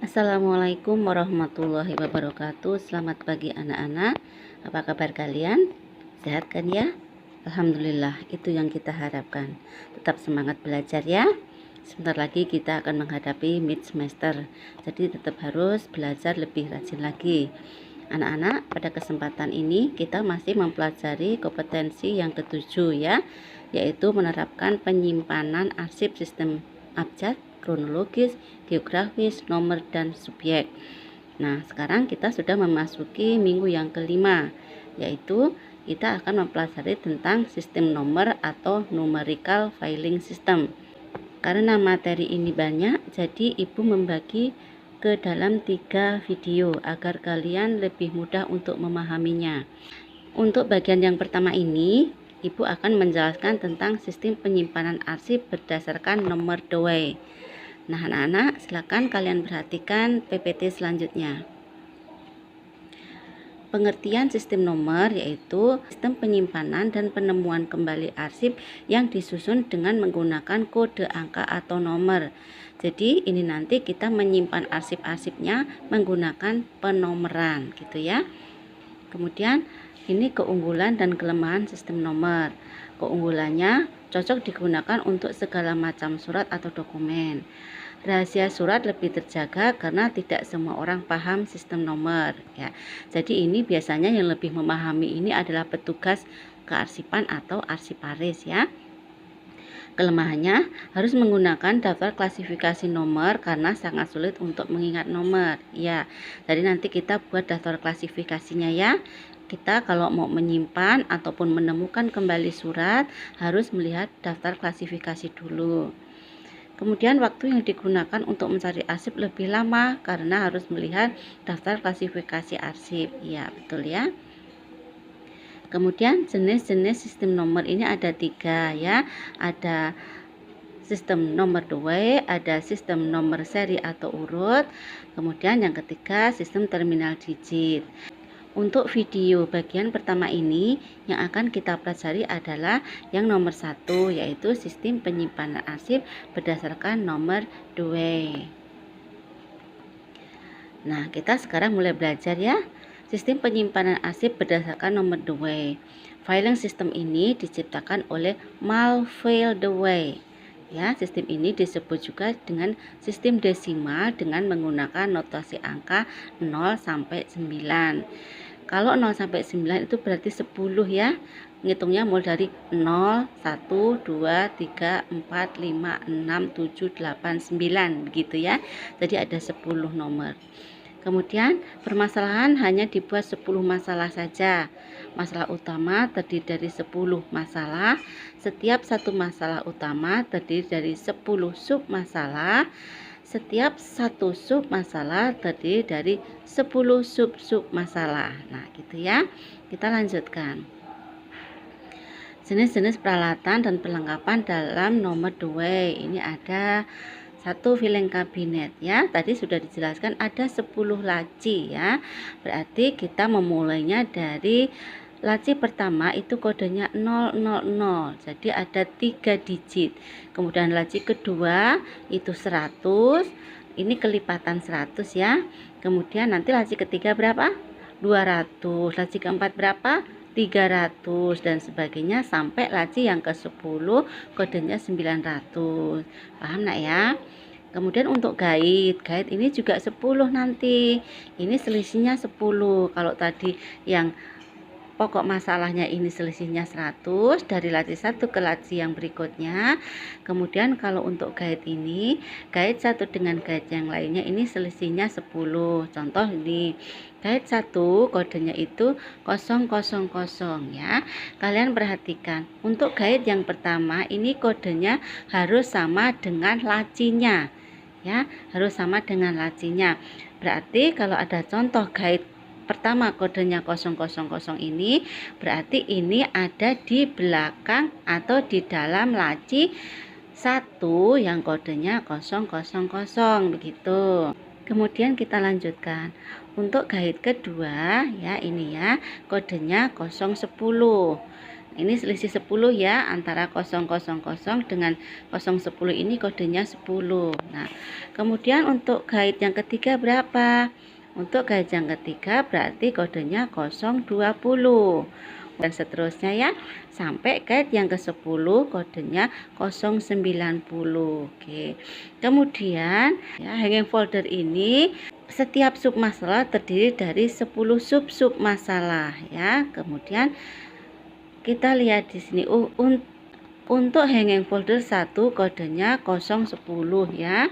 Assalamualaikum warahmatullahi wabarakatuh. Selamat pagi anak-anak. Apa kabar kalian? Sehat kan ya? Alhamdulillah, itu yang kita harapkan. Tetap semangat belajar ya. Sebentar lagi kita akan menghadapi mid semester. Jadi tetap harus belajar lebih rajin lagi. Anak-anak, pada kesempatan ini kita masih mempelajari kompetensi yang ketujuh ya, yaitu menerapkan penyimpanan arsip sistem abjad, kronologis, geografis, nomor, dan subjek. Nah, sekarang kita sudah memasuki minggu yang kelima, yaitu kita akan mempelajari tentang sistem nomor atau numerical filing system. Karena materi ini banyak, jadi ibu membagi ke dalam 3 video agar kalian lebih mudah untuk memahaminya. Untuk bagian yang pertama ini, ibu akan menjelaskan tentang sistem penyimpanan arsip berdasarkan nomor dewey. Nah, anak-anak, silakan kalian perhatikan PPT selanjutnya. Pengertian sistem nomor yaitu sistem penyimpanan dan penemuan kembali arsip yang disusun dengan menggunakan kode angka atau nomor. Jadi ini nanti kita menyimpan arsip-arsipnya menggunakan penomoran gitu ya. Kemudian ini keunggulan dan kelemahan sistem nomor. Keunggulannya cocok digunakan untuk segala macam surat atau dokumen. Rahasia surat lebih terjaga karena tidak semua orang paham sistem nomor ya. Jadi ini biasanya yang lebih memahami ini adalah petugas kearsipan atau arsiparis ya. Kelemahannya harus menggunakan daftar klasifikasi nomor karena sangat sulit untuk mengingat nomor ya. Jadi nanti kita buat daftar klasifikasinya ya. Kita kalau mau menyimpan ataupun menemukan kembali surat harus melihat daftar klasifikasi dulu. Kemudian waktu yang digunakan untuk mencari arsip lebih lama karena harus melihat daftar klasifikasi arsip. Ya, betul ya. Kemudian jenis-jenis sistem nomor ini ada 3 ya. Ada sistem nomor dewey, ada sistem nomor seri atau urut. Kemudian yang ketiga sistem terminal digit. Untuk video bagian pertama ini yang akan kita pelajari adalah yang nomor 1, yaitu sistem penyimpanan arsip berdasarkan nomor dewey. Nah, kita sekarang mulai belajar ya. Sistem penyimpanan arsip berdasarkan nomor dewey. Filing system ini diciptakan oleh Malvern Dewey. Ya, sistem ini disebut juga dengan sistem desimal dengan menggunakan notasi angka 0 sampai 9. Kalau 0 sampai 9 itu berarti 10 ya. Ngitungnya mulai dari 0, 1, 2, 3, 4, 5, 6, 7, 8, 9 begitu ya. Jadi ada 10 nomor. Kemudian permasalahan hanya dibuat 10 masalah saja. Masalah utama terdiri dari 10 masalah. Setiap satu masalah utama terdiri dari 10 sub masalah. Setiap satu sub masalah terdiri dari 10 sub-sub masalah. Nah, gitu ya. Kita lanjutkan. Jenis-jenis peralatan dan perlengkapan dalam nomor dewey. Ini ada 1 filing kabinet ya. Tadi sudah dijelaskan ada 10 laci ya. Berarti kita memulainya dari laci pertama itu kodenya 000, jadi ada 3 digit. Kemudian laci kedua itu 100, ini kelipatan 100 ya. Kemudian nanti laci ketiga berapa? 200. Laci keempat berapa? 300 dan sebagainya sampai laci yang ke-10 kodenya 900. Paham nak ya? Kemudian untuk guide ini juga 10 nanti. Ini selisihnya 10. Kalau tadi yang pokok masalahnya ini selisihnya 100 dari laci 1 ke laci yang berikutnya. Kemudian kalau untuk guide ini, guide 1 dengan guide yang lainnya ini selisihnya 10. Contoh ini, guide 1 kodenya itu 000 ya. Kalian perhatikan, untuk guide yang pertama ini kodenya harus sama dengan lacinya. Ya, harus sama dengan lacinya. Berarti kalau ada contoh guide pertama kodenya 000 ini berarti ini ada di belakang atau di dalam laci 1 yang kodenya 000 begitu. Kemudian kita lanjutkan. Untuk guide kedua ya, ini ya kodenya 010. Ini selisih 10 ya, antara 000 dengan 010 ini kodenya 10. Nah, kemudian untuk guide yang ketiga berapa? Untuk guide yang ketiga berarti kodenya 020. Dan seterusnya ya, sampai guide yang ke-10 kodenya 090. Oke. Kemudian ya, hanging folder ini setiap sub masalah terdiri dari 10 sub masalah ya. Kemudian kita lihat di sini untuk hanging folder 1 kodenya 010 ya.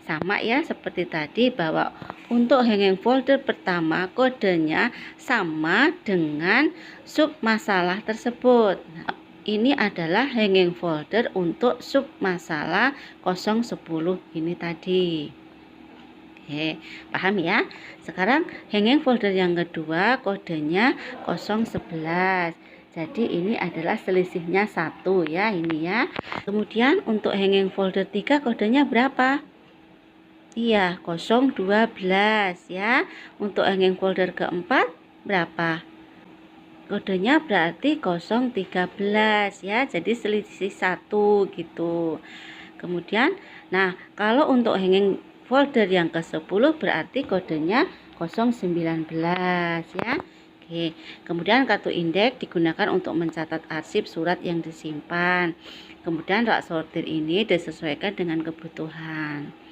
Sama ya seperti tadi, bahwa untuk hanging folder pertama kodenya sama dengan sub masalah tersebut. Nah, ini adalah hanging folder untuk sub masalah 010 ini tadi. Oke, paham ya? Sekarang hanging folder yang kedua kodenya 011. Jadi ini adalah selisihnya 1 ya, ini ya. Kemudian untuk hanging folder 3 kodenya berapa? Iya, 012 ya. Untuk hanging folder keempat berapa? Kodenya berarti 013 ya. Jadi selisih 1 gitu. Kemudian, nah kalau untuk hanging folder yang ke-10 berarti kodenya 019 ya. Oke, kemudian kartu indeks digunakan untuk mencatat arsip surat yang disimpan. Kemudian rak sortir ini disesuaikan dengan kebutuhan.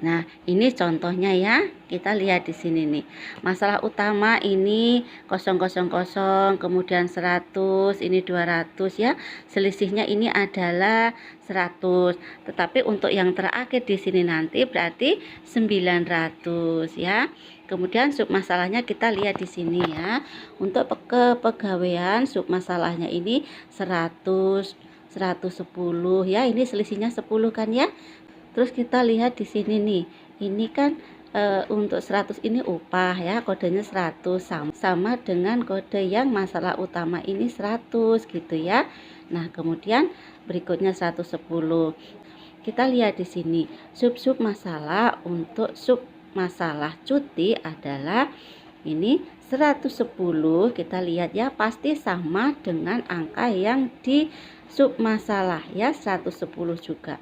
Nah, ini contohnya ya. Kita lihat di sini nih. Masalah utama ini 000, kemudian 100, ini 200 ya. Selisihnya ini adalah 100. Tetapi untuk yang terakhir di sini nanti berarti 900 ya. Kemudian sub masalahnya kita lihat di sini ya. Untuk kepegawaian sub masalahnya ini 100, 110 ya. Ini selisihnya 10 kan ya. Terus kita lihat di sini nih, ini kan untuk 100 ini upah ya, kodenya 100 sama dengan kode yang masalah utama ini 100 gitu ya. Nah, kemudian berikutnya 110. Kita lihat di sini, sub masalah untuk sub masalah cuti adalah ini 110. Kita lihat ya, pasti sama dengan angka yang di sub masalah ya, 110 juga.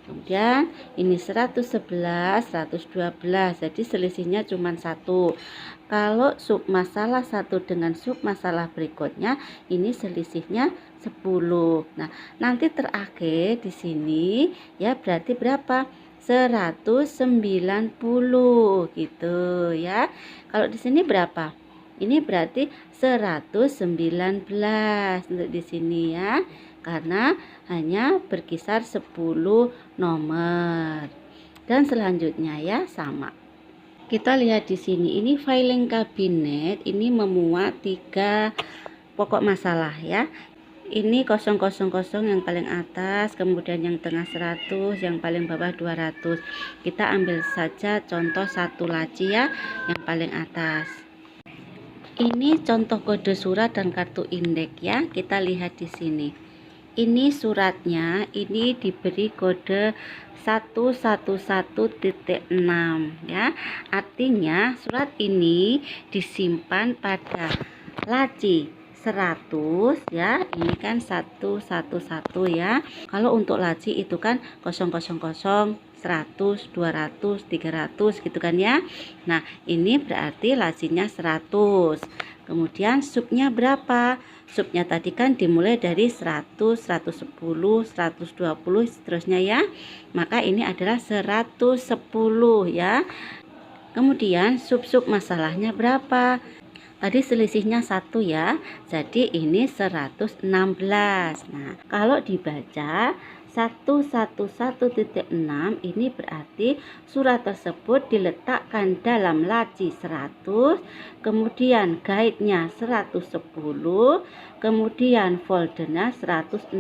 Kemudian ini 111, 112, jadi selisihnya cuma 1. Kalau sub masalah 1 dengan sub masalah berikutnya ini selisihnya 10. Nah, nanti terakhir di sini ya berarti berapa? 190 gitu ya. Kalau di sini berapa? Ini berarti 119 untuk di sini ya. Karena hanya berkisar 10 nomor. Dan selanjutnya ya sama. Kita lihat di sini, ini filing kabinet ini memuat 3 pokok masalah ya. Ini 000 yang paling atas, kemudian yang tengah 100, yang paling bawah 200. Kita ambil saja contoh 1 laci ya, yang paling atas. Ini contoh kode surat dan kartu indeks ya. Kita lihat di sini. Ini suratnya ini diberi kode 111.6 ya. Artinya surat ini disimpan pada laci 100 ya. Ini kan 111 ya. Kalau untuk laci itu kan 000, 100, 200, 300 gitu kan ya. Nah, ini berarti lacinya 100. Kemudian subnya berapa? Subnya tadi kan dimulai dari 100, 110, 120 seterusnya ya. Maka ini adalah 110 ya. Kemudian sub-sub masalahnya berapa? Tadi selisihnya 1 ya. Jadi ini 116. Nah, kalau dibaca 111.6 ini berarti surat tersebut diletakkan dalam laci 100, kemudian guide-nya 110, kemudian foldernya 116.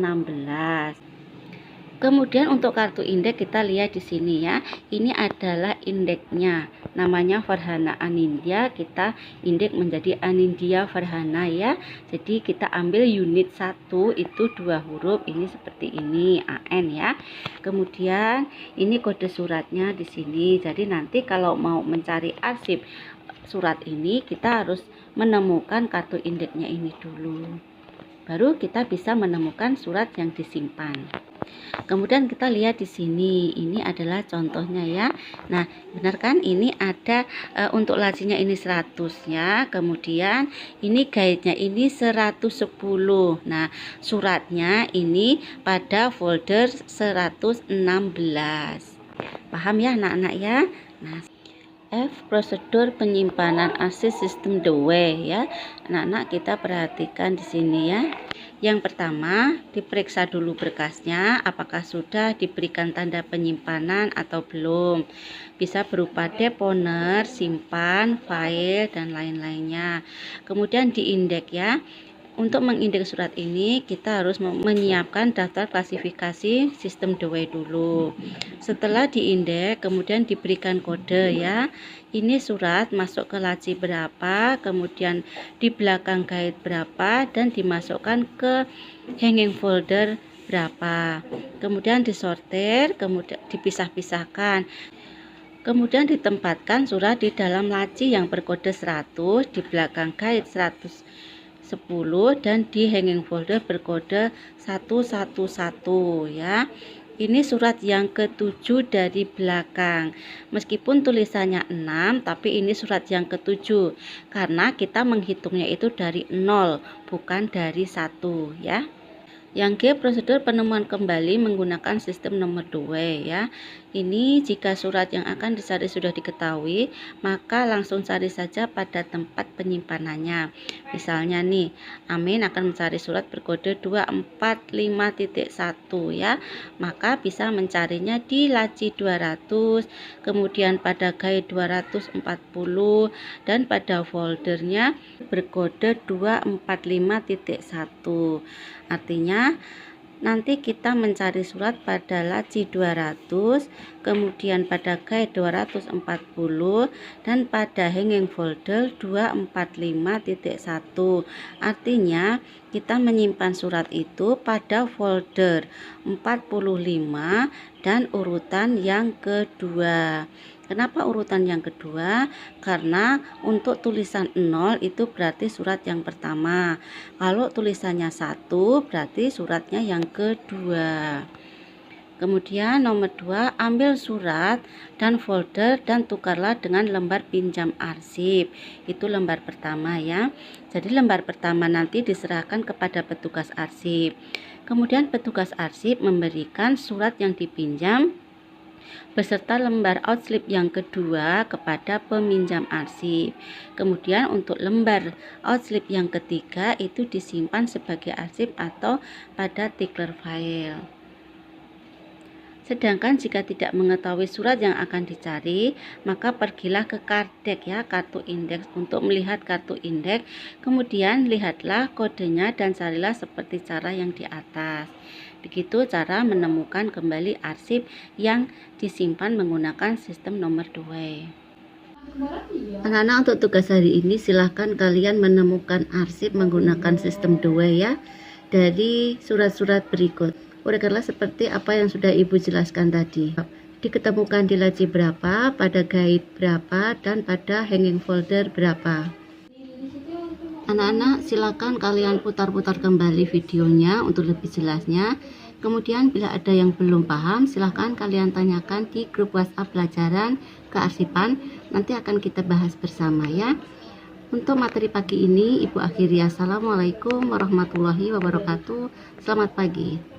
Kemudian untuk kartu indeks kita lihat di sini ya. Ini adalah indeksnya. Namanya Farhana Anindya, kita indeks menjadi Anindya Farhana ya. Jadi kita ambil unit 1 itu 2 huruf, ini seperti ini, AN ya. Kemudian ini kode suratnya di sini. Jadi nanti kalau mau mencari arsip surat ini kita harus menemukan kartu indeksnya ini dulu. Baru kita bisa menemukan surat yang disimpan. Kemudian kita lihat di sini, ini adalah contohnya ya. Nah, benar kan ini ada untuk lacinya ini 100 ya. Kemudian ini guide-nya ini 110. Nah, suratnya ini pada folder 116. Paham ya anak-anak ya? Nah, F. Prosedur penyimpanan arsip sistem Dewey ya. Anak-anak kita perhatikan di sini ya. Yang pertama, diperiksa dulu berkasnya apakah sudah diberikan tanda penyimpanan atau belum. Bisa berupa deponer, simpan, file, dan lain-lainnya. Kemudian diindeks ya. Untuk mengindeks surat ini kita harus menyiapkan daftar klasifikasi sistem Dewey dulu. Setelah diindeks kemudian diberikan kode ya. Ini surat masuk ke laci berapa, kemudian di belakang guide berapa, dan dimasukkan ke hanging folder berapa. Kemudian disortir, kemudian dipisah-pisahkan. Kemudian ditempatkan surat di dalam laci yang berkode 100, di belakang guide 110, dan di hanging folder berkode 111 ya. Ini surat yang ke-7 dari belakang. Meskipun tulisannya 6, tapi ini surat yang ke-7 karena kita menghitungnya itu dari 0 bukan dari 1 ya. Yang G, prosedur penemuan kembali menggunakan sistem nomor Dewey ya. Ini jika surat yang akan dicari sudah diketahui, maka langsung cari saja pada tempat penyimpanannya. Misalnya nih, Amin akan mencari surat berkode 245.1 ya. Maka bisa mencarinya di laci 200, kemudian pada guide 240, dan pada foldernya berkode 245.1. Artinya nanti kita mencari surat pada laci 200, kemudian pada guide 240, dan pada hanging folder 245.1. Artinya kita menyimpan surat itu pada folder 45 dan urutan yang kedua. Kenapa urutan yang kedua? Karena untuk tulisan 0 itu berarti surat yang pertama. Kalau tulisannya 1 berarti suratnya yang kedua. Kemudian nomor 2, ambil surat dan folder dan tukarlah dengan lembar pinjam arsip. Itu lembar pertama ya. Jadi lembar pertama nanti diserahkan kepada petugas arsip. Kemudian petugas arsip memberikan surat yang dipinjam beserta lembar outslip yang kedua kepada peminjam arsip. Kemudian untuk lembar outslip yang ketiga itu disimpan sebagai arsip atau pada tickler file. Sedangkan jika tidak mengetahui surat yang akan dicari, maka pergilah ke kardek ya, kartu indeks, untuk melihat kartu indeks. Kemudian lihatlah kodenya dan carilah seperti cara yang di atas. Begitu cara menemukan kembali arsip yang disimpan menggunakan sistem nomor Dewey. Anak-anak, untuk tugas hari ini silahkan kalian menemukan arsip menggunakan sistem Dewey ya, dari surat-surat berikut. Uraikanlah seperti apa yang sudah Ibu jelaskan tadi. Diketemukan di laci berapa, pada guide berapa, dan pada hanging folder berapa. Anak-anak, silakan kalian putar-putar kembali videonya untuk lebih jelasnya. Kemudian bila ada yang belum paham, silahkan kalian tanyakan di grup WhatsApp pelajaran kearsipan. Nanti akan kita bahas bersama ya. Untuk materi pagi ini Ibu akhiri. Assalamualaikum warahmatullahi wabarakatuh. Selamat pagi.